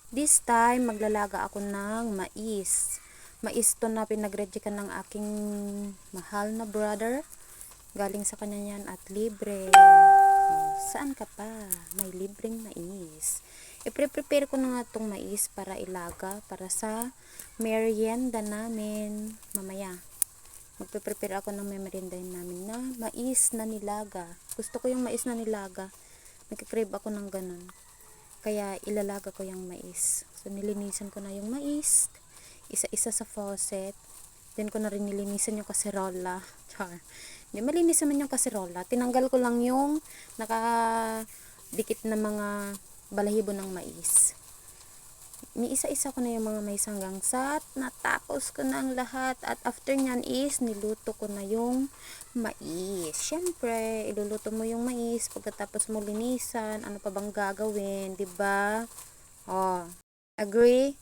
This time, maglalaga ako ng mais. Mais to na pinagredjikan ng aking mahal na brother. Galing sa kanya yan at libre. Oh, saan ka pa? May libreng mais. I-prepare ko na nga itong mais para ilaga para sa merienda namin. Mamaya, magpe-prepare ako ng meriendahin namin na mais na nilaga. Gusto ko yung mais na nilaga. Nagkikrave ako ng ganun. Kaya ilalaga ko yung mais. So nilinisan ko na yung mais. Isa-isa sa faucet. Then ko na rin nilinisan yung kaserola. Char. Hindi malinis naman yung kaserola. Tinanggal ko lang yung nakadikit na mga balahibo ng mais. Niisa-isa ko na yung mga mais hanggang sa natapos ko na ang lahat. At after nyan is niluto ko na yung mais. Syempre, iluluto mo yung mais pagkatapos mo linisan. Ano pa bang gagawin, 'di ba? Oh, agree?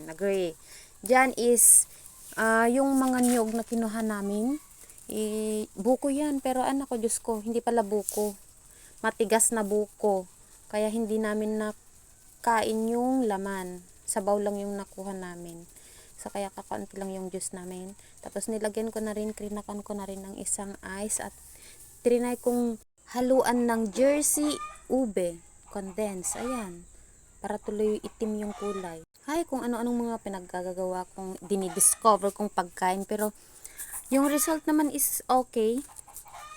Agree. Diyan is yung mga niyog na kinuha namin. Buko yan, pero anak ko, Diyos ko, hindi pala buko. Matigas na buko. Kaya hindi namin nakain yung laman. Sabaw lang yung nakuha namin. So, kaya kakaunti lang yung juice namin. Tapos, nilagyan ko na rin, krinakan ko na rin ng isang ice. At, trinay kong haluan ng jersey ube. Condense. Ayan. Para tuloy itim yung kulay. Hay, kung ano-anong mga pinaggagawa kong dinidiscover kong pagkain. Pero, yung result naman is okay.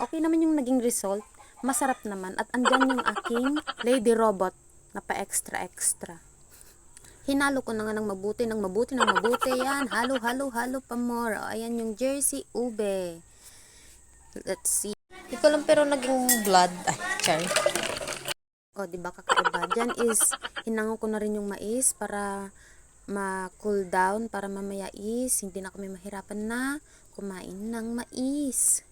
Okay naman yung naging result. Masarap naman. At andyan yung aking lady robot na pa-extra-extra. Hinalo ko na nga ng mabuti. Yan. Halo pa more. O, ayan yung jersey ube. Let's see. Hindi ko lang pero naging blood. Ay, char. O, diba kakaiba? Diyan is, hinango ko na rin yung mais para ma-cool down. Para mamaya is, hindi na kami mahirapan na kumain ng mais.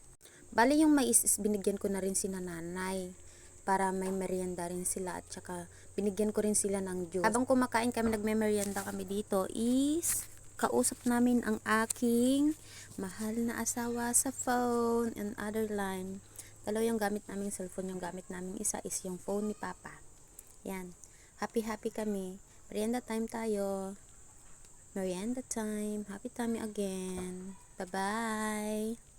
Bali yung mais is binigyan ko na rin si nanay para may merienda rin sila at saka binigyan ko rin sila ng juice. Habang kumakain kami, nagme-merienda kami dito is kausap namin ang aking mahal na asawa sa phone and other line. Dalawa yung gamit naming cellphone, yung gamit naming isa is yung phone ni Papa. Yan. Happy kami. Merienda time tayo. Merienda time. Happy time again. Bye-bye.